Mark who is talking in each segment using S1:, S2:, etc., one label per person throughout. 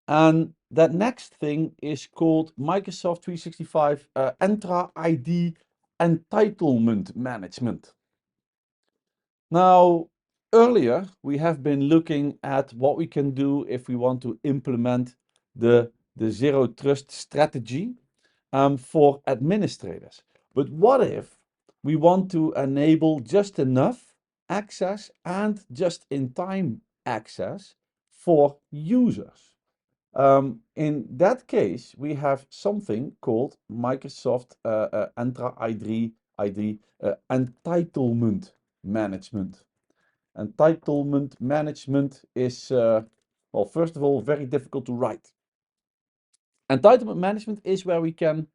S1: And that next thing is called Microsoft 365 Entra ID Entitlement Management. Now, earlier we have been looking at what we can do if we want to implement the zero trust strategy for administrators. But what if we want to enable just enough access and just in time access for users? In that case, we have something called Microsoft Entra ID Entitlement Management. Entitlement management is, well, first of all, very difficult to write. Entitlement management is where we can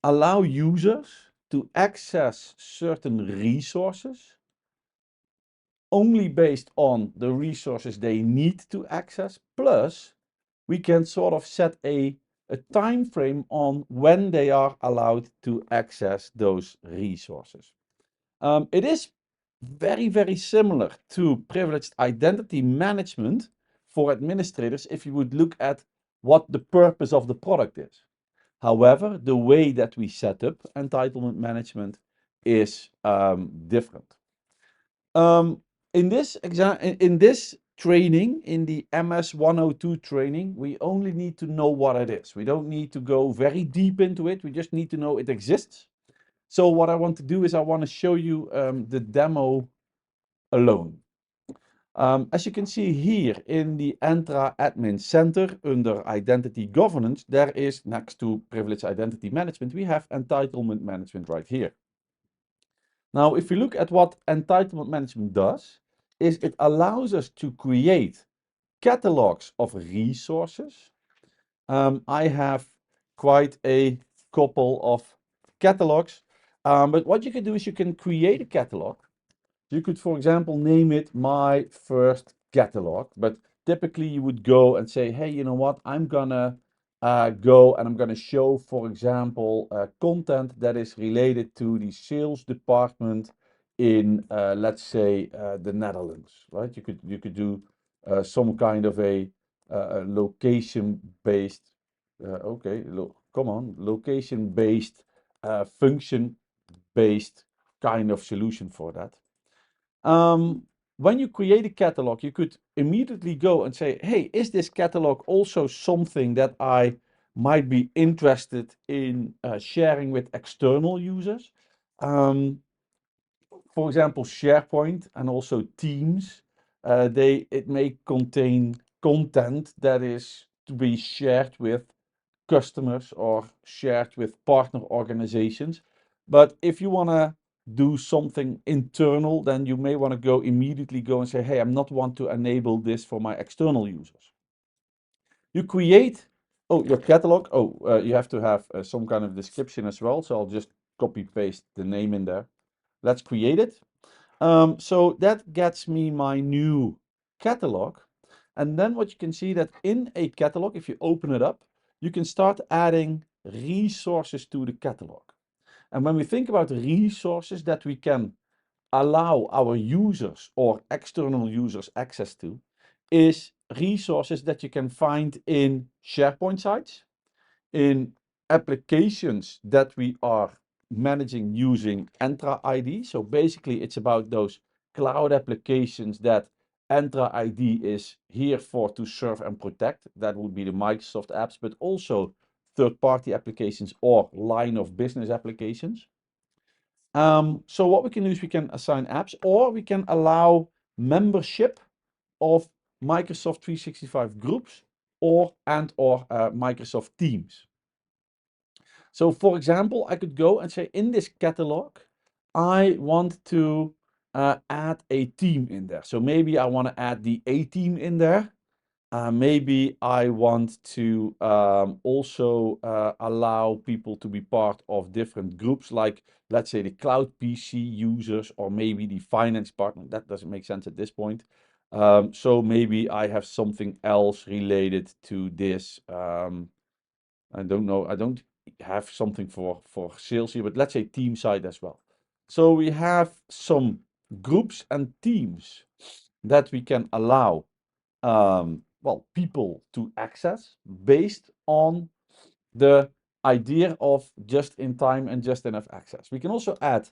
S1: allow users to access certain resources only based on the resources they need to access, plus we can sort of set a time frame on when they are allowed to access those resources. It is very, very similar to privileged identity management for administrators if you would look at what the purpose of the product is. However, the way that we set up entitlement management is different. In this training, in the MS 102 training, we only need to know what it is. We don't need to go very deep into it. We just need to know it exists. So what I want to do is I want to show you the demo alone. As you can see here in the Entra Admin Center under Identity Governance, there is next to Privileged Identity Management, we have Entitlement Management right here. Now, if you look at what Entitlement Management does, is it allows us to create catalogs of resources. I have quite a couple of catalogs, but what you can do is you can create a catalog. You could, for example, name it My First Catalog, but typically you would go and say, hey, you know what, I'm gonna go and I'm gonna show, for example, content that is related to the sales department in, let's say, the Netherlands, right? You could do some kind of a location-based, location-based, function-based kind of solution for that. When you create a catalog, you could immediately go and say, hey, is this catalog also something that I might be interested in sharing with external users? For example, SharePoint and also Teams, it may contain content that is to be shared with customers or shared with partner organizations. But if you want to do something internal, then you may want to immediately go and say, hey, I'm not want to enable this for my external users. You create, your catalog. You have to have some kind of description as well. So I'll just copy paste the name in there. Let's create it. So that gets me my new catalog. And then what you can see that in a catalog, if you open it up, you can start adding resources to the catalog. And when we think about resources that we can allow our users or external users access to, is resources that you can find in SharePoint sites, in applications that we are managing using Entra ID. So basically it's about those cloud applications that Entra ID is here for to serve and protect. That would be the Microsoft apps, but also third-party applications or line of business applications. So what we can do is we can assign apps, or we can allow membership of Microsoft 365 groups or Microsoft Teams. So for example, I could go and say in this catalog, I want to add a team in there. So maybe I want to add the A team in there. Maybe I want to also allow people to be part of different groups, like let's say the cloud PC users, or maybe the finance partner. That doesn't make sense at this point. So maybe I have something else related to this. I don't know. I don't have something for sales here, but let's say team side as well. So we have some groups and teams that we can allow well, people to access based on the idea of just in time and just enough access. We can also add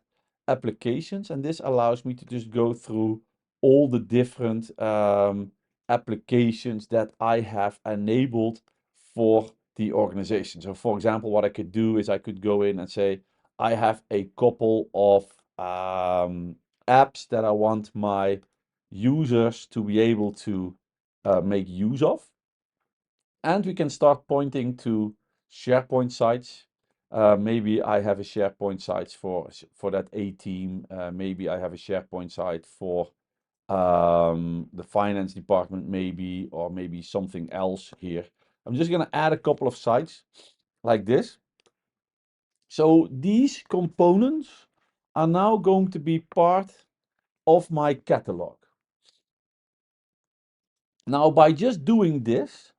S1: applications, and this allows me to just go through all the different applications that I have enabled for the organization. So for example, what I could do is I could go in and say, I have a couple of apps that I want my users to be able to make use of. And we can start pointing to SharePoint sites. Maybe I have a SharePoint site for that A team. Maybe I have a SharePoint site for the finance department, maybe, or maybe something else here. I'm just going to add a couple of sites like this. So these components are now going to be part of my catalog. Now, by just doing this,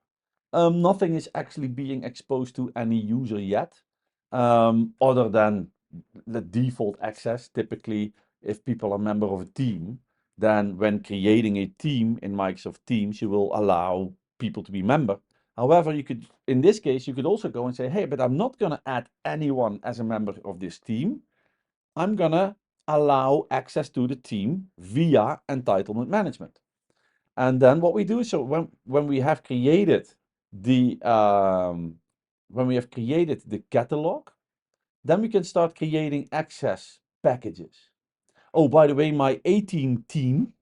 S1: nothing is actually being exposed to any user yet, other than the default access. Typically, if people are a member of a team, then when creating a team in Microsoft Teams, you will allow people to be member. However, you could, in this case, you could also go and say, hey, but I'm not going to add anyone as a member of this team. I'm going to allow access to the team via entitlement management. And then what we do, so when we have created the catalog, then we can start creating access packages. Oh, by the way, my A-team team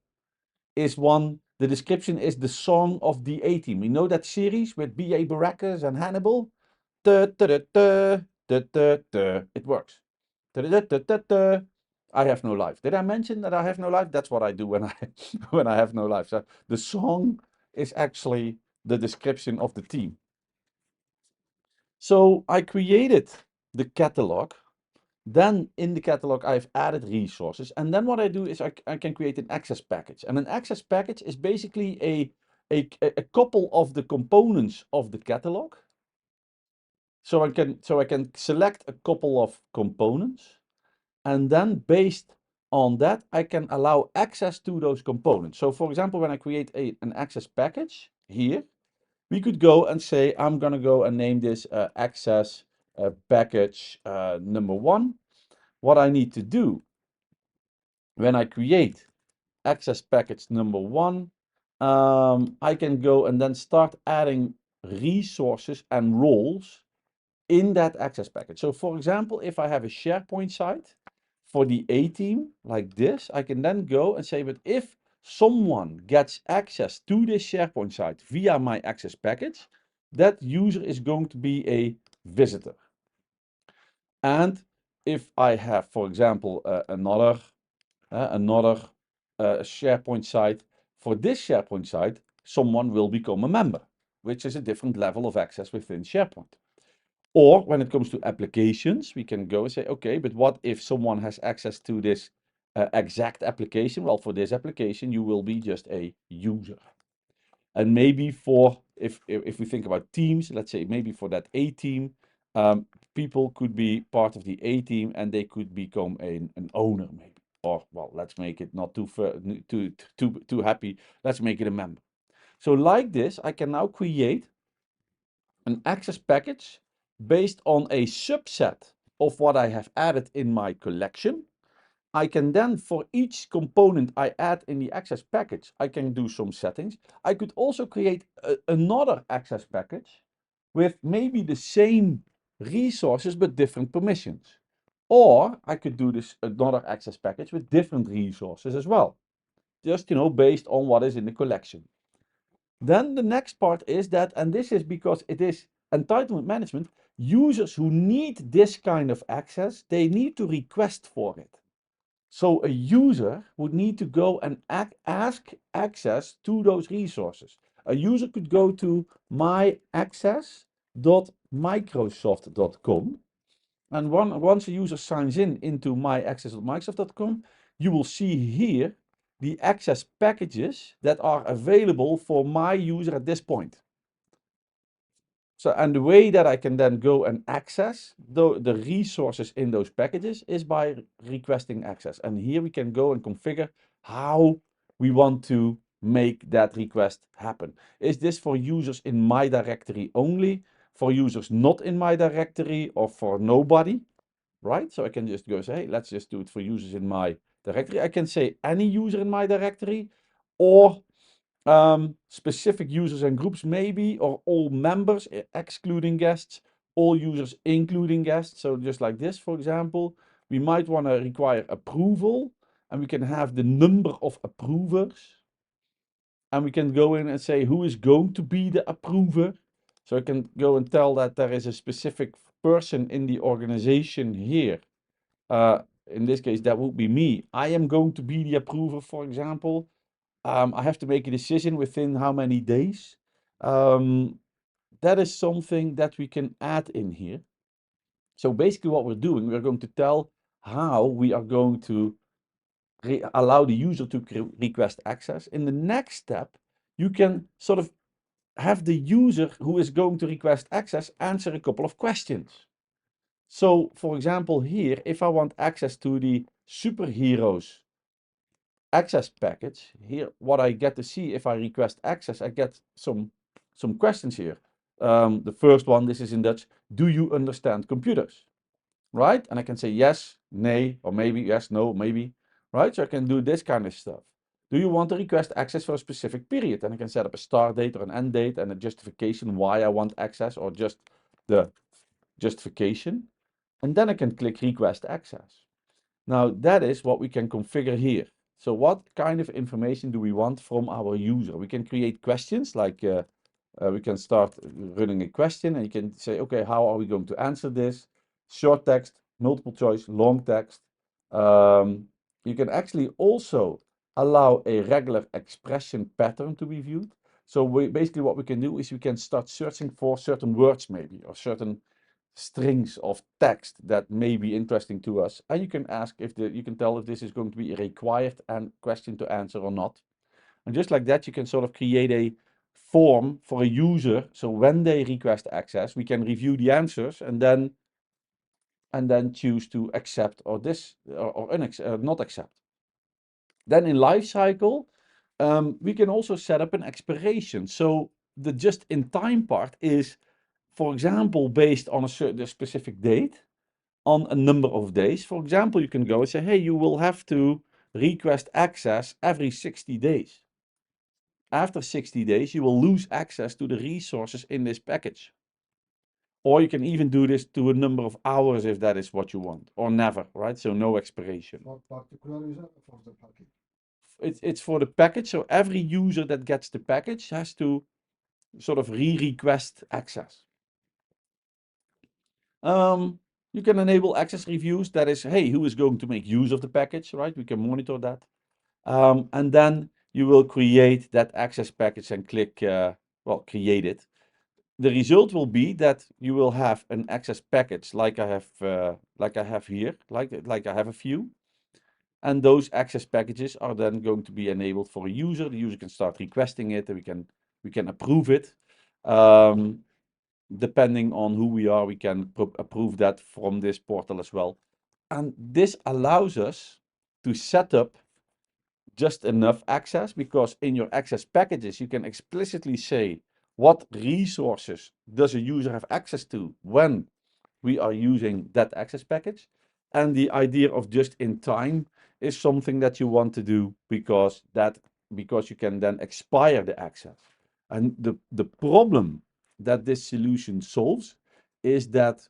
S1: is one. The description is the song of the A-team. We know that series with B.A. Baracus and Hannibal. It works. I have no life. Did I mention that I have no life? That's what I do when I when I have no life. So the song is actually the description of the team. So I created the catalog. Then in the catalog, I've added resources. And then what I do is I can create an access package. And an access package is basically a couple of the components of the catalog. So I can select a couple of components. And then based on that, I can allow access to those components. So for example, when I create an access package here, we could go and say, I'm going to go and name this access package number 1. What I need to do when I create access package number 1, I can go and then start adding resources and roles in that access package. So for example, if I have a SharePoint site for the A team like this, I can then go and say, but if someone gets access to this SharePoint site via my access package, that user is going to be a visitor. And if I have, for example, another SharePoint site, for this SharePoint site, someone will become a member, which is a different level of access within SharePoint. Or when it comes to applications, we can go and say, okay, but what if someone has access to this exact application? Well, for this application, you will be just a user. And maybe for, if we think about teams, let's say maybe for that A team, people could be part of the A team and they could become an owner maybe. Or, well, let's make it not too happy. Let's make it a member. So like this, I can now create an access package based on a subset of what I have added in my collection. I can then, for each component I add in the access package, I can do some settings. I could also create another access package with maybe the same resources but different permissions. Or I could do this another access package with different resources as well. Just, based on what is in the collection. Then the next part is that, and this is because it is entitlement management, users who need this kind of access, they need to request for it. So a user would need to go and ask access to those resources. A user could go to myaccess.microsoft.com. And once a user signs in into myaccess.microsoft.com, you will see here the access packages that are available for my user at this point. So, and the way that I can then go and access the resources in those packages is by requesting access. And here we can go and configure how we want to make that request happen. Is this for users in my directory only, for users not in my directory, or for nobody? Right? So I can just go say, hey, let's just do it for users in my directory. I can say any user in my directory, or specific users and groups maybe, or all members excluding guests, all users including guests. So just like this, for example, we might want to require approval, and we can have the number of approvers, and we can go in and say who is going to be the approver. So I can go and tell that there is a specific person in the organization here. In this case, that would be me. I am going to be the approver, for example. I have to make a decision within how many days. That is something that we can add in here. So basically what we're doing, we're going to tell how we are going to allow the user to request access. In the next step, you can sort of have the user who is going to request access answer a couple of questions. So for example here, if I want access to the superheroes access package, here what I get to see if I request access, I get some questions here. The first one, this is in Dutch, do you understand computers? Right? And I can say yes, nay, or maybe, yes, no, maybe, right? So I can do this kind of stuff. Do you want to request access for a specific period? And I can set up a start date or an end date and a justification why I want access, or just the justification. And then I can click request access. Now that is what we can configure here. So what kind of information do we want from our user? We can create questions like we can start running a question, and you can say, okay, how are we going to answer this? Short text, multiple choice, long text. You can actually also allow a regular expression pattern to be viewed. So basically what we can do is we can start searching for certain words maybe, or certain strings of text that may be interesting to us. And you can ask if you can tell if this is going to be a required question to answer or not. And just like that, you can sort of create a form for a user. So when they request access, we can review the answers and then choose to accept or not accept. Then in lifecycle, we can also set up an expiration. So the just in time part is, for example, based on a specific date, on a number of days. For example, you can go and say, hey, you will have to request access every 60 days. After 60 days, you will lose access to the resources in this package. Or you can even do this to a number of hours if that is what you want, or never, right? So no expiration.
S2: What particular user for the package?
S1: It's for the package. So every user that gets the package has to sort of request access. You can enable access reviews. That is, hey, who is going to make use of the package, right? We can monitor that. And then you will create that access package and click, create it. The result will be that you will have an access package like I have here, like I have a few. And those access packages are then going to be enabled for a user. The user can start requesting it, and we can approve it. Depending on who we are, we can approve that from this portal as well. And this allows us to set up just enough access, because in your access packages, you can explicitly say what resources does a user have access to when we are using that access package. And the idea of just in time is something that you want to do because you can then expire the access. And the problem that this solution solves is that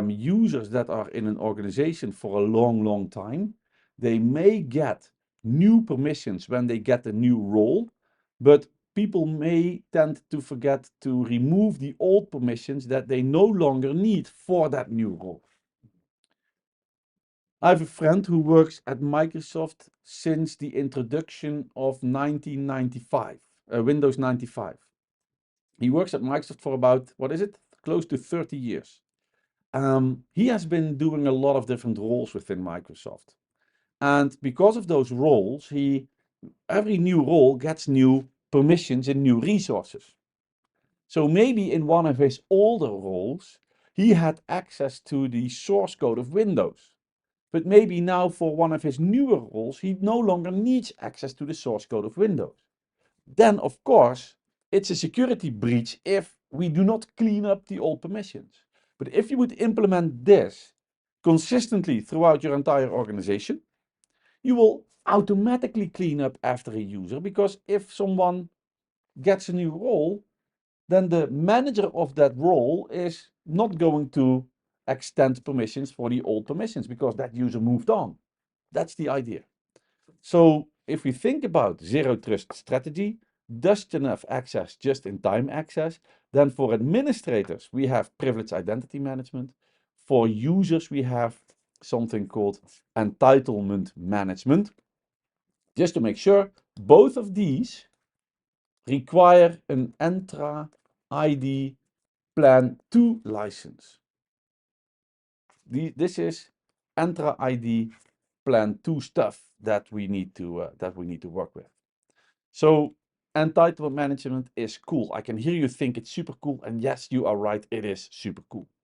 S1: users that are in an organization for a long time, they may get new permissions when they get a new role, but people may tend to forget to remove the old permissions that they no longer need for that new role. I have a friend who works at Microsoft since the introduction of 1995, Windows 95. He works at Microsoft for about, close to 30 years. He has been doing a lot of different roles within Microsoft. And because of those roles, every new role gets new permissions and new resources. So maybe in one of his older roles, he had access to the source code of Windows. But maybe now for one of his newer roles, he no longer needs access to the source code of Windows. then of course it's a security breach if we do not clean up the old permissions. But if you would implement this consistently throughout your entire organization, you will automatically clean up after a user, because if someone gets a new role, then the manager of that role is not going to extend permissions for the old permissions because that user moved on. That's the idea. So if we think about zero trust strategy, just enough access, just in time access, then for administrators, we have privileged identity management. For users, we have something called entitlement management. Just to make sure, both of these require an Entra ID Plan 2 license. This is Entra ID Plan 2 stuff that we need to work with. So entitlement management is cool. I can hear you think it's super cool, and yes, you are right, it is super cool.